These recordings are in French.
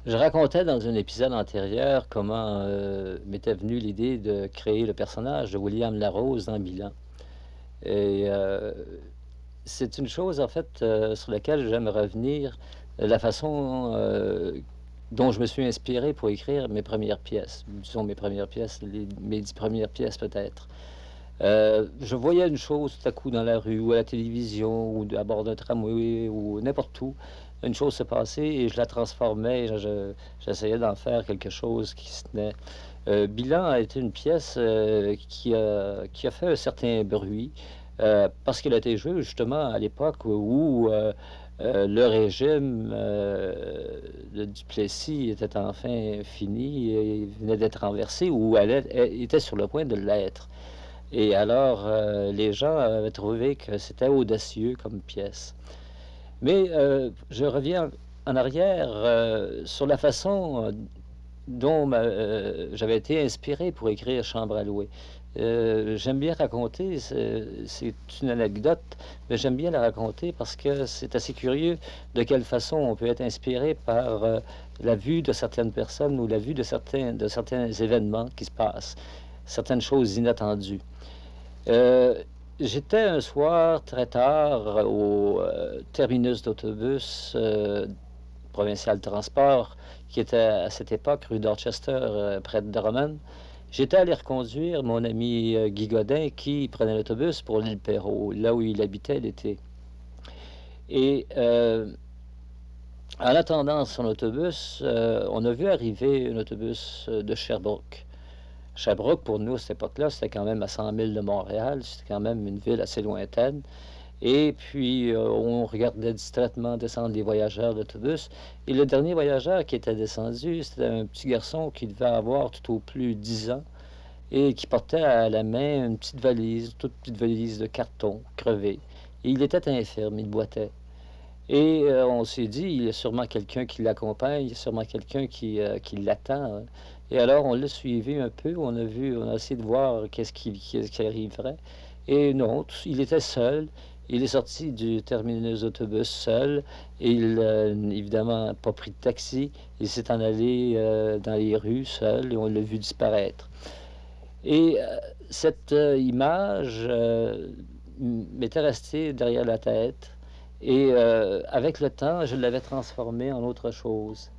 Je racontais dans un épisode antérieur comment m'était venue l'idée de créer le personnage de William Larose dans Milan. Et c'est une chose, en fait, sur laquelle j'aime revenir, la façon dont je me suis inspiré pour écrire mes premières pièces. Disons mes premières pièces, mes 10 premières pièces peut-être. Je voyais une chose tout à coup dans la rue ou à la télévision ou à bord d'un tramway ou n'importe où, une chose se passait et je la transformais, j'essayais d'en faire quelque chose qui se tenait. Bilan a été une pièce qui a fait un certain bruit parce qu'elle a été jouée justement à l'époque où le régime de Duplessis était enfin fini et venait d'être renversé ou elle était sur le point de l'être. Et alors, les gens avaient trouvé que c'était audacieux comme pièce. Mais je reviens en arrière sur la façon dont j'avais été inspiré pour écrire Chambre à louer. J'aime bien raconter, c'est une anecdote, mais j'aime bien la raconter parce que c'est assez curieux de quelle façon on peut être inspiré par la vue de certaines personnes ou la vue de certains événements qui se passent, certaines choses inattendues. Euh, J'étais un soir très tard au terminus d'autobus provincial de transport qui était à cette époque rue Dorchester, près de Drummond. J'étais allé reconduire mon ami Guy Godin qui prenait l'autobus pour l'île Perrot, là où il habitait l'été. Et en attendant son autobus, on a vu arriver un autobus de Sherbrooke. Sherbrooke, pour nous, à cette époque-là, c'était quand même à 100 000 de Montréal. C'était quand même une ville assez lointaine. Et puis, on regardait distraitement descendre les voyageurs d'autobus. Et le dernier voyageur qui était descendu, c'était un petit garçon qui devait avoir tout au plus 10 ans et qui portait à la main une petite valise, toute petite valise de carton crevée. Et il était infirme, il boitait. Et on s'est dit, il y a sûrement quelqu'un qui l'accompagne, il y a sûrement quelqu'un qui l'attend, hein. Et alors, on l'a suivi un peu, on a essayé de voir qu'est-ce qui arriverait. Et non, il était seul. Il est sorti du terminus d'autobus seul. Et il n'a évidemment pas pris de taxi. Il s'est en allé dans les rues seul et on l'a vu disparaître. Et cette image m'était restée derrière la tête. Et avec le temps, je l'avais transformée en autre chose.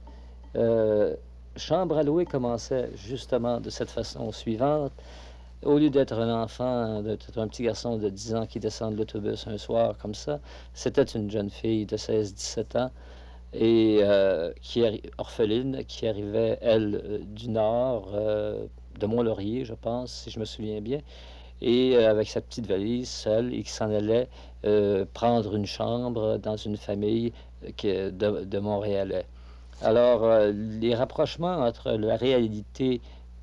Euh, Chambre à louer commençait justement de cette façon suivante. Au lieu d'être un enfant, d'être un petit garçon de 10 ans qui descend de l'autobus un soir comme ça, c'était une jeune fille de 16-17 ans et orpheline qui arrivait, elle, du nord, de Mont-Laurier, je pense, si je me souviens bien, et avec sa petite valise seule et qui s'en allait prendre une chambre dans une famille de Montréalais. Alors, les rapprochements entre la réalité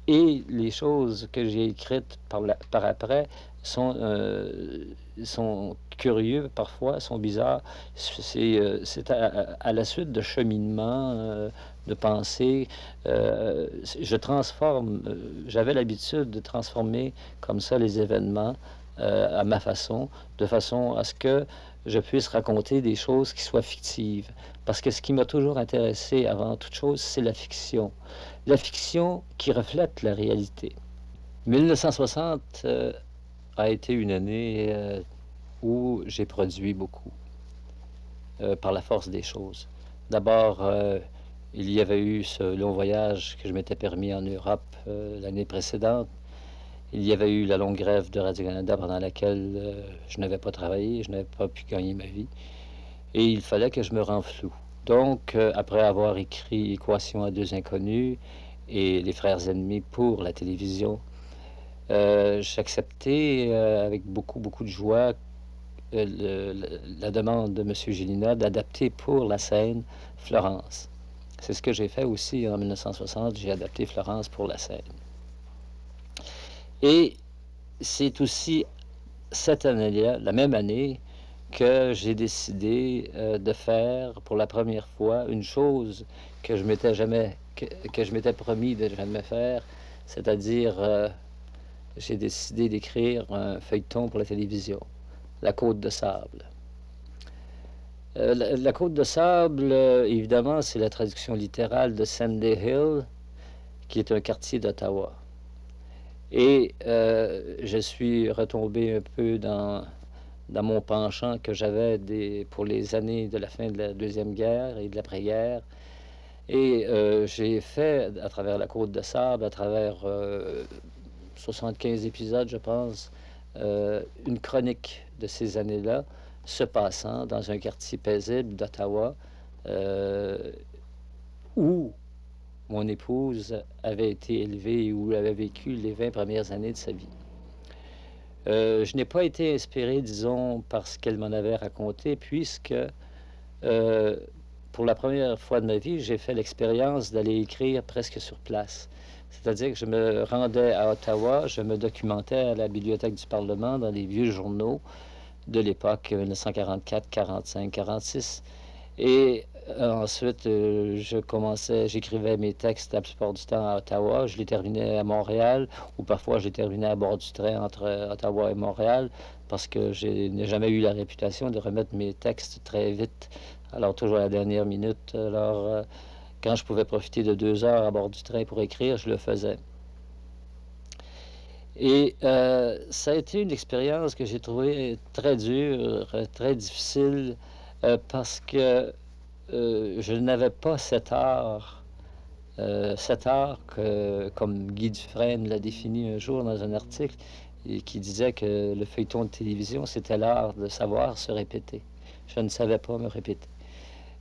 et les choses que j'ai écrites par après sont curieux parfois, sont bizarres. C'est à la suite de cheminements, de pensées. Je transforme, j'avais l'habitude de transformer comme ça les événements à ma façon, de façon à ce que je puisse raconter des choses qui soient fictives. Parce que ce qui m'a toujours intéressé avant toute chose, c'est la fiction. La fiction qui reflète la réalité. 1960 a été une année où j'ai produit beaucoup, par la force des choses. D'abord, il y avait eu ce long voyage que je m'étais permis en Europe l'année précédente. Il y avait eu la longue grève de Radio-Canada pendant laquelle je n'avais pas travaillé, je n'avais pas pu gagner ma vie. Et il fallait que je me renfloue. Donc, après avoir écrit Équation à deux inconnus et Les frères ennemis pour la télévision, j'ai accepté avec beaucoup, beaucoup de joie la demande de M. Gélina d'adapter pour la scène Florence. C'est ce que j'ai fait aussi en 1960, j'ai adapté Florence pour la scène. Et c'est aussi cette année-là, la même année, que j'ai décidé de faire pour la première fois une chose que que je m'étais promis de jamais faire, c'est-à-dire j'ai décidé d'écrire un feuilleton pour la télévision, La Côte de sable. La Côte de Sable, évidemment, c'est la traduction littérale de Sandy Hill, qui est un quartier d'Ottawa. Et je suis retombé un peu dans mon penchant que j'avais pour les années de la fin de la Deuxième Guerre et de l'après-guerre. Et j'ai fait, à travers la Côte de Sable, à travers 75 épisodes, je pense, une chronique de ces années-là, se passant dans un quartier paisible d'Ottawa, où mon épouse avait été élevée et où elle avait vécu les 20 premières années de sa vie. Je n'ai pas été inspiré, disons, par ce qu'elle m'en avait raconté, puisque pour la première fois de ma vie, j'ai fait l'expérience d'aller écrire presque sur place. C'est-à-dire que je me rendais à Ottawa, je me documentais à la Bibliothèque du Parlement dans les vieux journaux de l'époque, 1944, 45, 46. Et ensuite, j'écrivais mes textes la plupart du temps à Ottawa. Je les terminais à Montréal, ou parfois je les terminais à bord du train entre Ottawa et Montréal, parce que je n'ai jamais eu la réputation de remettre mes textes très vite, alors toujours à la dernière minute. Alors, quand je pouvais profiter de 2 heures à bord du train pour écrire, je le faisais. Et ça a été une expérience que j'ai trouvée très dure, très difficile, parce que je n'avais pas cet art que, comme Guy Dufresne l'a défini un jour dans un article, et qui disait que le feuilleton de télévision, c'était l'art de savoir se répéter. Je ne savais pas me répéter.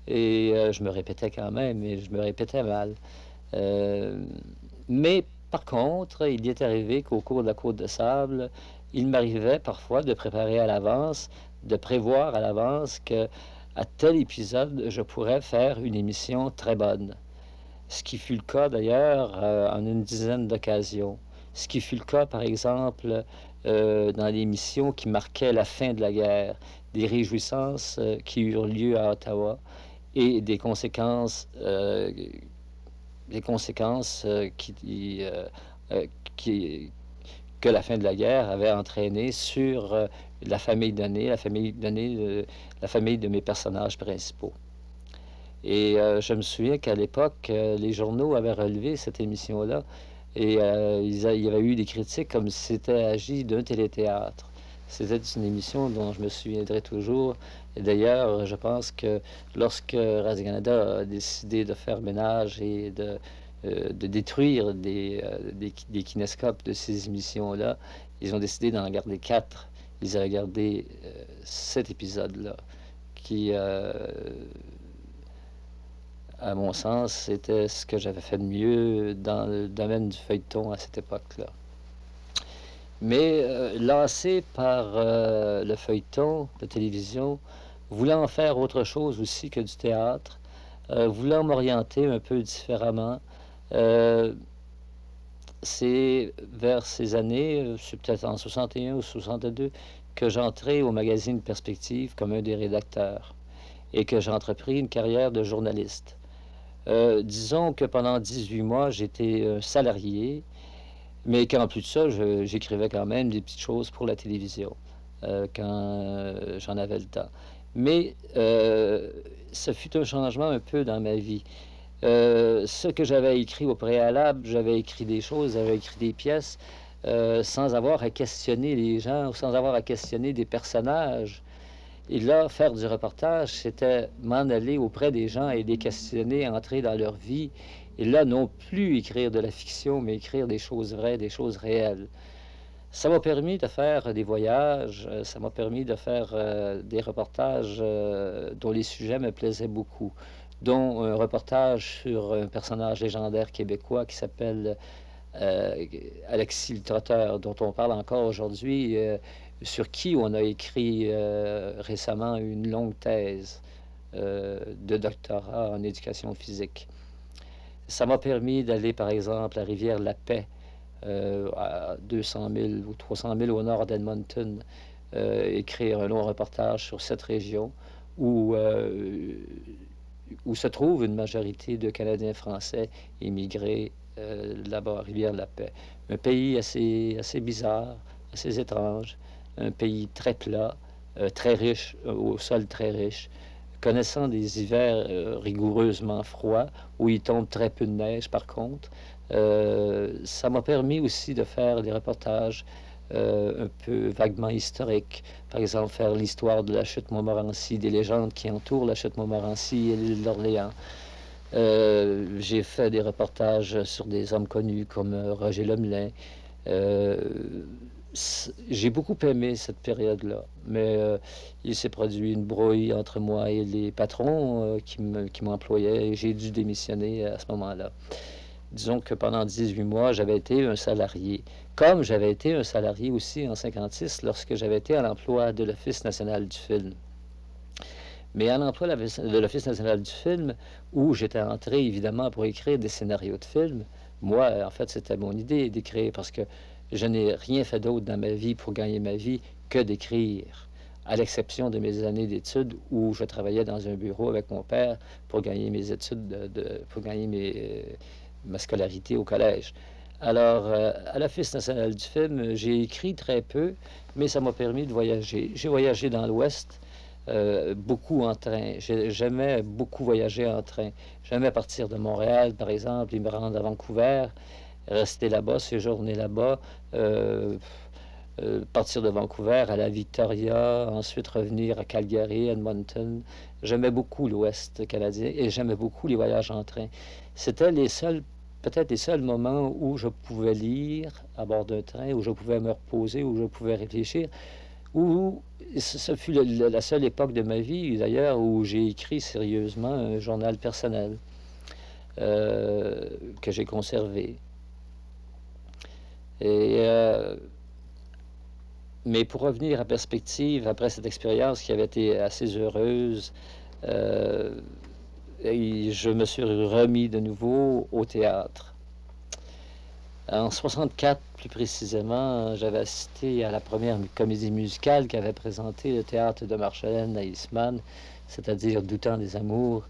Et je me répétais quand même, et je me répétais mal. Mais par contre, il y est arrivé qu'au cours de la Côte de Sable, il m'arrivait parfois de préparer à l'avance, de prévoir à l'avance que à tel épisode, je pourrais faire une émission très bonne. Ce qui fut le cas d'ailleurs en une dizaine d'occasions. Ce qui fut le cas, par exemple, dans l'émission qui marquait la fin de la guerre, des réjouissances qui eurent lieu à Ottawa et des conséquences que la fin de la guerre avait entraîné sur la famille donnée, la famille de mes personnages principaux. Et je me souviens qu'à l'époque, les journaux avaient relevé cette émission-là et il y avait eu des critiques comme si c'était agi d'un téléthéâtre. C'était une émission dont je me souviendrai toujours. Et d'ailleurs, je pense que lorsque Radio-Canada a décidé de faire ménage et de détruire des kinescopes de ces émissions-là, ils ont décidé d'en garder 4. Ils avaient gardé cet épisode-là, qui, à mon sens, c'était ce que j'avais fait de mieux dans le domaine du feuilleton à cette époque-là. Mais lassé par le feuilleton de télévision, voulant en faire autre chose aussi que du théâtre, voulant m'orienter un peu différemment, c'est vers ces années, c'est peut-être en 61 ou 62, que j'entrais au magazine Perspective comme un des rédacteurs et que j'ai entrepris une carrière de journaliste. Disons que pendant 18 mois, j'étais salarié, mais qu'en plus de ça, j'écrivais quand même des petites choses pour la télévision quand j'en avais le temps. Mais ça fut un changement un peu dans ma vie. Ce que j'avais écrit au préalable, j'avais écrit des choses, j'avais écrit des pièces sans avoir à questionner les gens, sans avoir à questionner des personnages. Et là, faire du reportage, c'était m'en aller auprès des gens et les questionner, entrer dans leur vie. Et là, non plus écrire de la fiction, mais écrire des choses vraies, des choses réelles. Ça m'a permis de faire des voyages, ça m'a permis de faire des reportages dont les sujets me plaisaient beaucoup, dont un reportage sur un personnage légendaire québécois qui s'appelle Alexis le Trotteur, dont on parle encore aujourd'hui, sur qui on a écrit récemment une longue thèse de doctorat en éducation physique. Ça m'a permis d'aller, par exemple, à Rivière-la-Paix, à 200 000 ou 300 000 au nord d'Edmonton, écrire un long reportage sur cette région où se trouve une majorité de Canadiens français immigrés là-bas à Rivière-la-Paix. Un pays assez bizarre, assez étrange, un pays très plat, très riche, au sol très riche, connaissant des hivers rigoureusement froids, où il tombe très peu de neige par contre, ça m'a permis aussi de faire des reportages un peu vaguement historiques. Par exemple, faire l'histoire de la chute Montmorency, des légendes qui entourent la chute Montmorency et l'île d'Orléans. J'ai fait des reportages sur des hommes connus comme Roger Lemelin. Euh, j'ai beaucoup aimé cette période-là, mais il s'est produit une brouille entre moi et les patrons qui m'employaient et j'ai dû démissionner à ce moment-là. Disons que pendant 18 mois, j'avais été un salarié, comme j'avais été un salarié aussi en 56 lorsque j'avais été à l'emploi de l'Office national du film. Mais à l'emploi de l'Office national du film, où j'étais entré évidemment pour écrire des scénarios de films, moi, en fait, c'était mon idée d'écrire parce que je n'ai rien fait d'autre dans ma vie pour gagner ma vie que d'écrire, à l'exception de mes années d'études où je travaillais dans un bureau avec mon père pour gagner mes études, pour gagner ma scolarité au collège. Alors, à l'Office national du film, j'ai écrit très peu, mais ça m'a permis de voyager. J'ai voyagé dans l'Ouest, beaucoup en train. J'aimais beaucoup voyager en train. J'aimais partir de Montréal, par exemple, et me rendre à Vancouver, rester là-bas, séjourner là-bas, partir de Vancouver à la Victoria, ensuite revenir à Calgary, Edmonton. J'aimais beaucoup l'Ouest canadien et j'aimais beaucoup les voyages en train. C'était peut-être les seuls moments où je pouvais lire à bord d'un train, où je pouvais me reposer, où je pouvais réfléchir, où ce fut la seule époque de ma vie, d'ailleurs, où j'ai écrit sérieusement un journal personnel que j'ai conservé. Mais pour revenir à perspective, après cette expérience qui avait été assez heureuse, et je me suis remis de nouveau au théâtre. En 64, plus précisément, j'avais assisté à la première comédie musicale qu'avait présentée le théâtre de Marjolaine Eisman, c'est-à-dire Du temps des amours,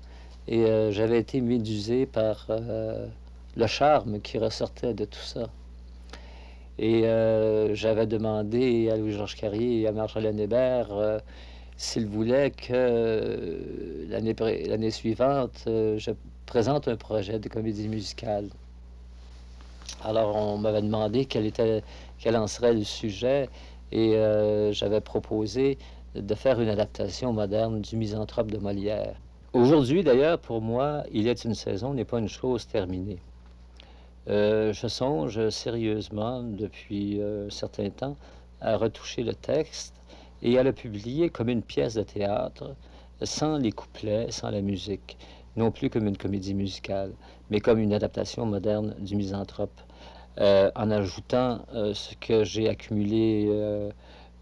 et j'avais été médusé par le charme qui ressortait de tout ça. Et j'avais demandé à Louis-Georges Carrier et à Marjolaine Hébert s'ils voulaient que l'année suivante, je présente un projet de comédie musicale. Alors, on m'avait demandé quel en serait le sujet, et j'avais proposé de faire une adaptation moderne du Misanthrope de Molière. Aujourd'hui, d'ailleurs, pour moi, Il est une saison n'est pas une chose terminée. Je songe sérieusement, depuis un certain temps, à retoucher le texte et à le publier comme une pièce de théâtre, sans les couplets, sans la musique, non plus comme une comédie musicale, mais comme une adaptation moderne du Misanthrope, en ajoutant ce que j'ai accumulé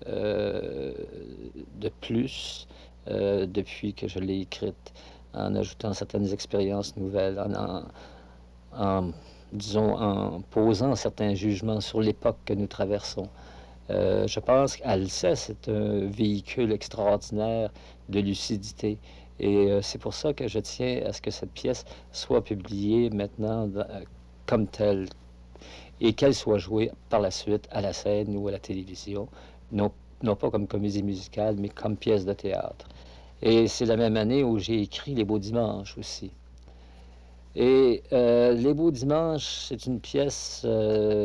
de plus depuis que je l'ai écrite, en ajoutant certaines expériences nouvelles, disons, en posant certains jugements sur l'époque que nous traversons. Je pense qu'Alceste est un véhicule extraordinaire de lucidité. Et c'est pour ça que je tiens à ce que cette pièce soit publiée maintenant comme telle et qu'elle soit jouée par la suite à la scène ou à la télévision, non pas comme comédie musicale, mais comme pièce de théâtre. Et c'est la même année où j'ai écrit Les Beaux Dimanches aussi. Et Les Beaux Dimanches, c'est une pièce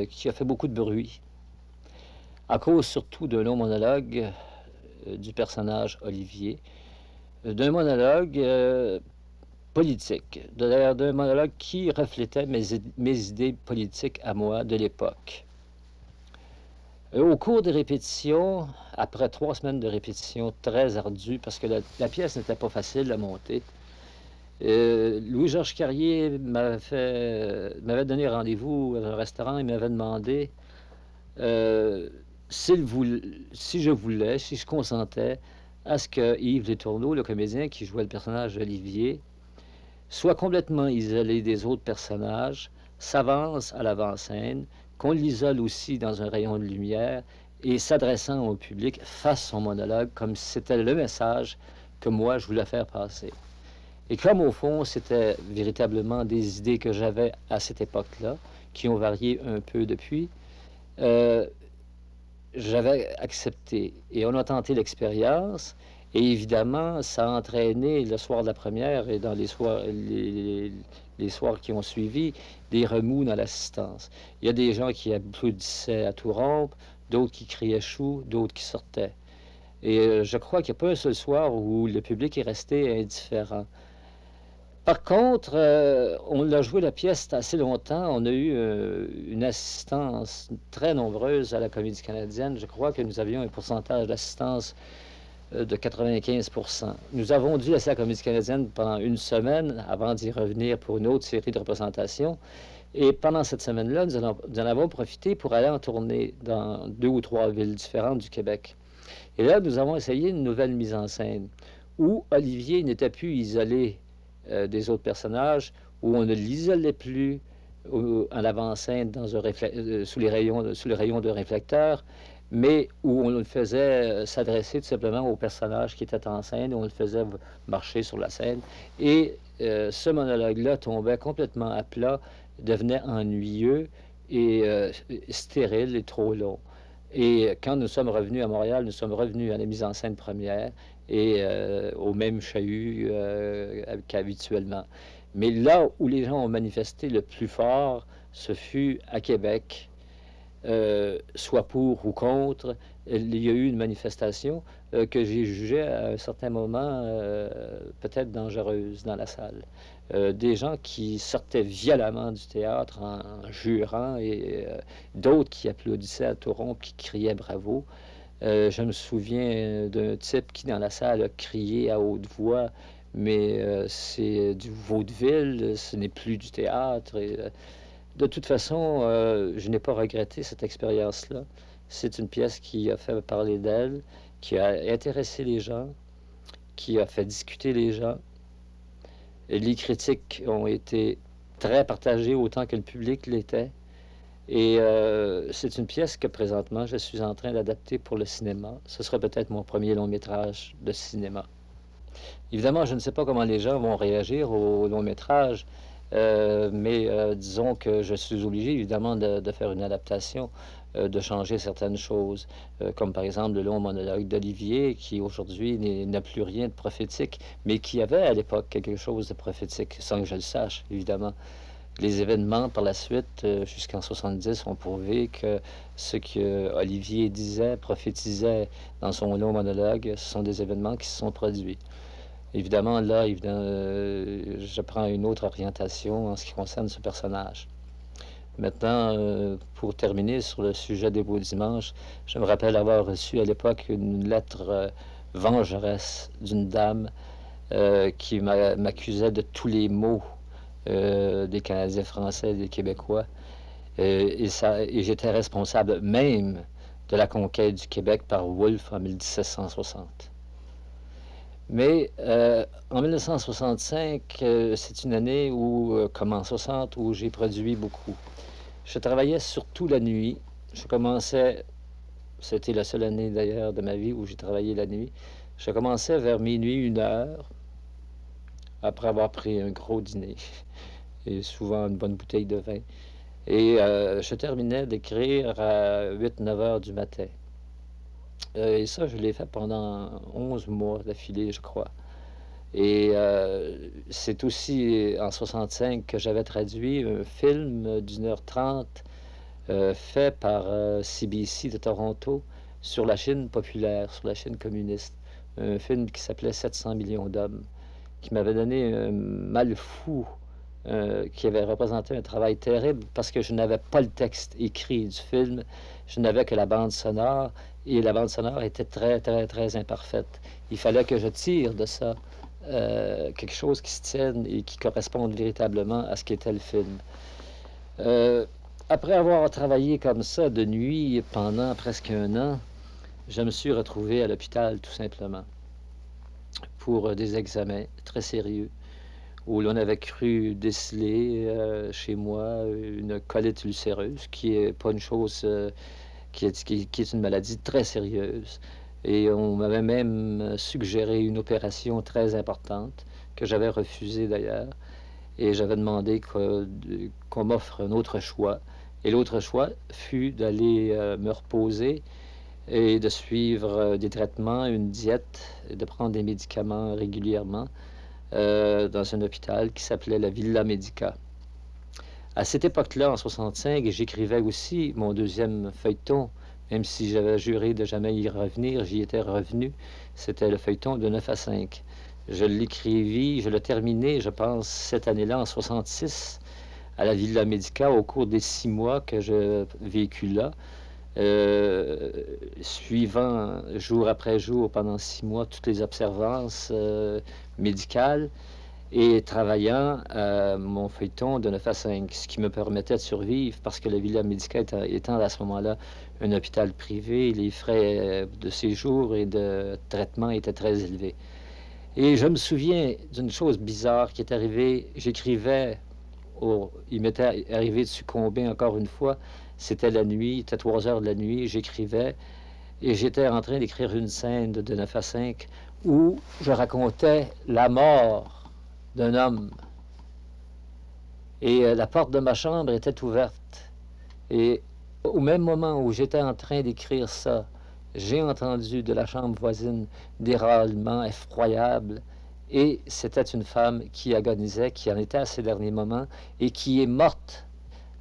qui a fait beaucoup de bruit, à cause surtout d'un long monologue du personnage Olivier, d'un monologue politique, d'un monologue qui reflétait mes idées politiques à moi de l'époque. Au cours des répétitions, après 3 semaines de répétitions très ardues, parce que la pièce n'était pas facile à monter, Louis-Georges Carrier m'avait donné rendez-vous à un restaurant. Il m'avait demandé si je voulais, si je consentais à ce que Yves Letourneau, le comédien qui jouait le personnage d'Olivier, soit complètement isolé des autres personnages, s'avance à l'avant-scène, qu'on l'isole aussi dans un rayon de lumière et s'adressant au public fasse son monologue comme si c'était le message que moi je voulais faire passer. Et comme au fond, c'était véritablement des idées que j'avais à cette époque-là, qui ont varié un peu depuis, j'avais accepté. Et on a tenté l'expérience, Et évidemment, ça a entraîné le soir de la première et dans les soirs qui ont suivi, des remous dans l'assistance. Il y a des gens qui applaudissaient à tout rompre, d'autres qui criaient chou, d'autres qui sortaient. Et je crois qu'il n'y a pas un seul soir où le public est resté indifférent. Par contre, on a joué la pièce assez longtemps. On a eu une assistance très nombreuse à la Comédie canadienne. Je crois que nous avions un pourcentage d'assistance de 95%. Nous avons dû laisser la Comédie canadienne pendant une semaine avant d'y revenir pour une autre série de représentations. Et pendant cette semaine-là, nous en avons profité pour aller en tournée dans 2 ou 3 villes différentes du Québec. Et là, nous avons essayé une nouvelle mise en scène où Olivier n'était plus isolé des autres personnages, où on ne l'isolait plus en avant-scène sous les rayons de réflecteur, mais où on le faisait s'adresser tout simplement aux personnages qui étaient en scène, où on le faisait marcher sur la scène. Et ce monologue-là tombait complètement à plat, devenait ennuyeux et stérile et trop long. Et quand nous sommes revenus à Montréal, nous sommes revenus à la mise en scène première et au même chahut qu'habituellement. Mais là où les gens ont manifesté le plus fort, ce fut à Québec, soit pour ou contre. Il y a eu une manifestation que j'ai jugée à un certain moment peut-être dangereuse dans la salle. Des gens qui sortaient violemment du théâtre en jurant et d'autres qui applaudissaient à tout rompre, qui criaient bravo. Je me souviens d'un type qui dans la salle a crié à haute voix, mais c'est du vaudeville, ce n'est plus du théâtre. Et, de toute façon, je n'ai pas regretté cette expérience-là. C'est une pièce qui a fait parler d'elle, qui a intéressé les gens, qui a fait discuter les gens. Et les critiques ont été très partagées autant que le public l'était. Et c'est une pièce que présentement je suis en train d'adapter pour le cinéma. Ce sera peut-être mon premier long métrage de cinéma. Évidemment, je ne sais pas comment les gens vont réagir au long métrage, mais disons que je suis obligé évidemment de faire une adaptation, de changer certaines choses, comme par exemple le long monologue d'Olivier, qui aujourd'hui n'a plus rien de prophétique, mais qui avait à l'époque quelque chose de prophétique, sans que je le sache, évidemment. Les événements par la suite, jusqu'en 70, ont prouvé que ce que Olivier disait, prophétisait dans son long monologue, ce sont des événements qui se sont produits. Évidemment, là, je prends une autre orientation en ce qui concerne ce personnage. Maintenant, pour terminer sur le sujet des Beaux Dimanches, je me rappelle avoir reçu à l'époque une lettre vengeresse d'une dame qui m'accusait de tous les maux des Canadiens français et des Québécois. Et j'étais responsable même de la conquête du Québec par Wolfe en 1760. Mais en 1965, c'est une année où, comme en 60, où j'ai produit beaucoup. Je travaillais surtout la nuit. Je commençais, c'était la seule année d'ailleurs de ma vie où j'ai travaillé la nuit. Je commençais vers minuit, 1 heure, après avoir pris un gros dîner et souvent une bonne bouteille de vin. Et je terminais d'écrire à 8-9 heures du matin. Et ça, je l'ai fait pendant 11 mois d'affilée, je crois. Et c'est aussi en 65 que j'avais traduit un film d'1 h 30 fait par CBC de Toronto sur la Chine populaire, sur la Chine communiste. Un film qui s'appelait 700 millions d'hommes, qui m'avait donné un mal fou, qui avait représenté un travail terrible parce que je n'avais pas le texte écrit du film, je n'avais que la bande sonore et la bande sonore était très, très, très imparfaite. Il fallait que je tire de ça quelque chose qui se tienne et qui corresponde véritablement à ce qu'était le film. Après avoir travaillé comme ça de nuit pendant presque 1 an, je me suis retrouvé à l'hôpital tout simplement pour des examens très sérieux où l'on avait cru déceler chez moi une colite ulcéreuse, qui est pas une chose, qui est une maladie très sérieuse. Et on m'avait même suggéré une opération très importante, que j'avais refusée d'ailleurs. Et j'avais demandé qu'on m'offre un autre choix. Et l'autre choix fut d'aller me reposer et de suivre des traitements, une diète, et de prendre des médicaments régulièrement dans un hôpital qui s'appelait la Villa Medica. À cette époque-là, en 65, j'écrivais aussi mon deuxième feuilleton, même si j'avais juré de jamais y revenir, j'y étais revenu. C'était le feuilleton de 9 à 5. Je l'écrivis, je l'ai terminé, je pense, cette année-là, en 66, à la Villa Medica, au cours des 6 mois que je vécus là, suivant jour après jour pendant 6 mois toutes les observances médicales et travaillant à mon feuilleton de 9 à 5, ce qui me permettait de survivre parce que la Villa Medica étant à ce moment-là un hôpital privé, les frais de séjour et de traitement étaient très élevés. Et je me souviens d'une chose bizarre qui est arrivée. J'écrivais, il m'était arrivé de succomber encore une fois. C'était la nuit, il était 3 heures de la nuit, j'écrivais et j'étais en train d'écrire une scène de 9 à 5 où je racontais la mort d'un homme. Et la porte de ma chambre était ouverte. Et au même moment où j'étais en train d'écrire ça, j'ai entendu de la chambre voisine des râlements effroyables. Et c'était une femme qui agonisait, qui en était à ses derniers moments, et qui est morte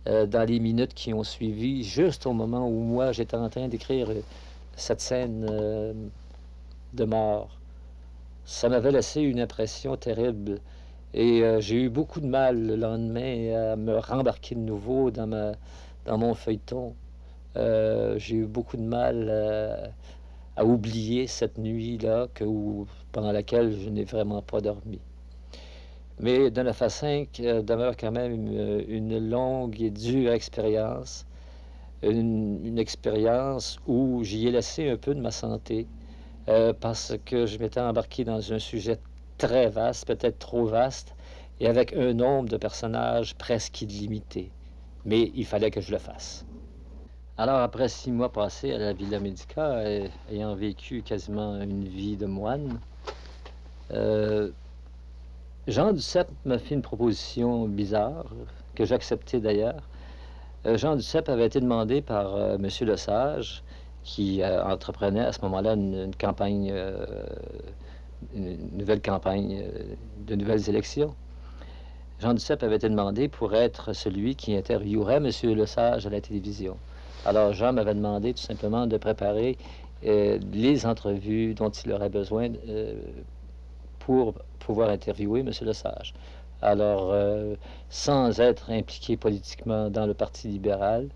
dans les minutes qui ont suivi, juste au moment où moi j'étais en train d'écrire cette scène de mort. Ça m'avait laissé une impression terrible. Et j'ai eu beaucoup de mal le lendemain à me rembarquer de nouveau dans mon feuilleton. J'ai eu beaucoup de mal à oublier cette nuit-là pendant laquelle je n'ai vraiment pas dormi. Mais de 9 à 5 demeure quand même une longue et dure expérience, une expérience où j'y ai laissé un peu de ma santé, parce que je m'étais embarqué dans un sujet très vaste, peut-être trop vaste, et avec un nombre de personnages presque illimité. Mais il fallait que je le fasse. Alors, après 6 mois passés à la Villa Medica, ayant vécu quasiment une vie de moine, Jean Duceppe m'a fait une proposition bizarre, que j'acceptais d'ailleurs. Jean Duceppe avait été demandé par M. Lesage, qui entreprenait à ce moment-là une campagne, une nouvelle campagne de nouvelles élections. Jean Duceppe avait été demandé pour être celui qui interviewerait M. Lesage à la télévision. Alors Jean m'avait demandé tout simplement de préparer les entrevues dont il aurait besoin pour pouvoir interviewer M. Lesage. Alors, sans être impliqué politiquement dans le Parti libéral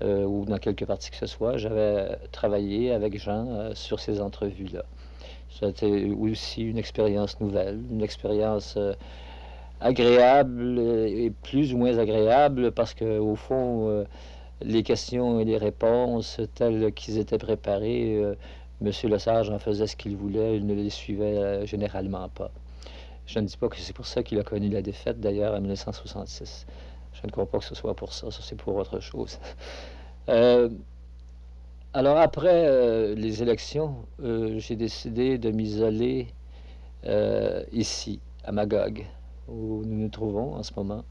ou dans quelque parti que ce soit, j'avais travaillé avec Jean sur ces entrevues-là. C'était aussi une expérience nouvelle, une expérience agréable et plus ou moins agréable parce qu'au fond, les questions et les réponses telles qu'ils étaient préparées, M. Lesage en faisait ce qu'il voulait, il ne les suivait généralement pas. Je ne dis pas que c'est pour ça qu'il a connu la défaite, d'ailleurs, en 1966. Je ne crois pas que ce soit pour ça, ça c'est pour autre chose. Alors après les élections, j'ai décidé de m'isoler ici, à Magog, où nous nous trouvons en ce moment,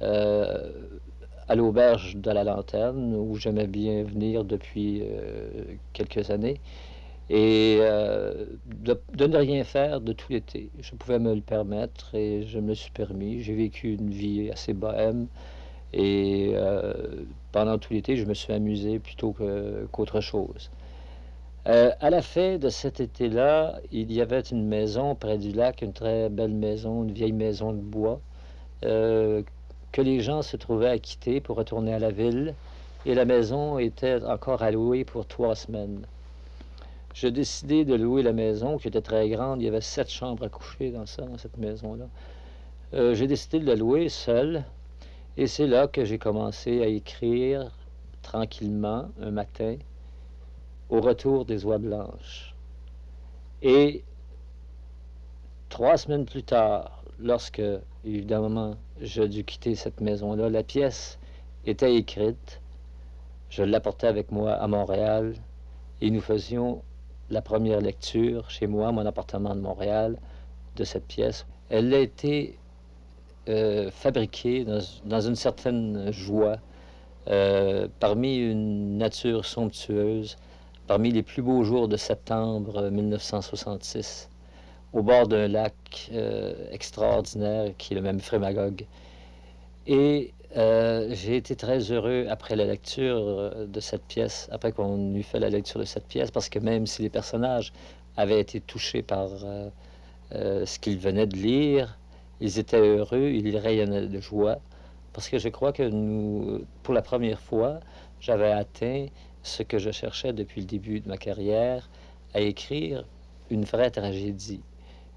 à l'auberge de la Lanterne, où j'aimais bien venir depuis quelques années, et de ne rien faire de tout l'été. Je pouvais me le permettre et je me le suis permis. J'ai vécu une vie assez bohème et pendant tout l'été, je me suis amusé plutôt qu'autre chose. À la fin de cet été-là, il y avait une maison près du lac, une très belle maison, une vieille maison de bois, que les gens se trouvaient à quitter pour retourner à la ville, et la maison était encore à louer pour 3 semaines. J'ai décidé de louer la maison, qui était très grande. Il y avait 7 chambres à coucher dans cette maison-là. J'ai décidé de la louer seul, et c'est là que j'ai commencé à écrire tranquillement un matin, au retour des oies blanches. Et 3 semaines plus tard, lorsque, évidemment, j'ai dû quitter cette maison-là, la pièce était écrite. Je l'apportais avec moi à Montréal, et nous faisions la première lecture chez moi, mon appartement de Montréal, de cette pièce. Elle a été fabriquée dans une certaine joie, parmi une nature somptueuse, parmi les plus beaux jours de septembre 1966, au bord d'un lac extraordinaire qui est le même Frémagogue. Et j'ai été très heureux après la lecture de cette pièce, après qu'on eut fait la lecture de cette pièce, parce que même si les personnages avaient été touchés par ce qu'ils venaient de lire, ils étaient heureux, ils rayonnaient de joie, parce que je crois que nous, pour la première fois, j'avais atteint ce que je cherchais depuis le début de ma carrière, à écrire une vraie tragédie.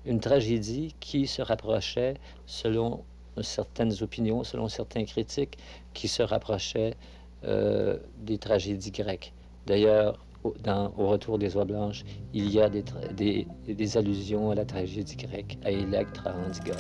Une tragédie qui se rapprochait, selon certaines opinions, selon certains critiques, qui se rapprochait des tragédies grecques. D'ailleurs, au Retour des Oies Blanches, il y a des allusions à la tragédie grecque, à Électre, à Antigone.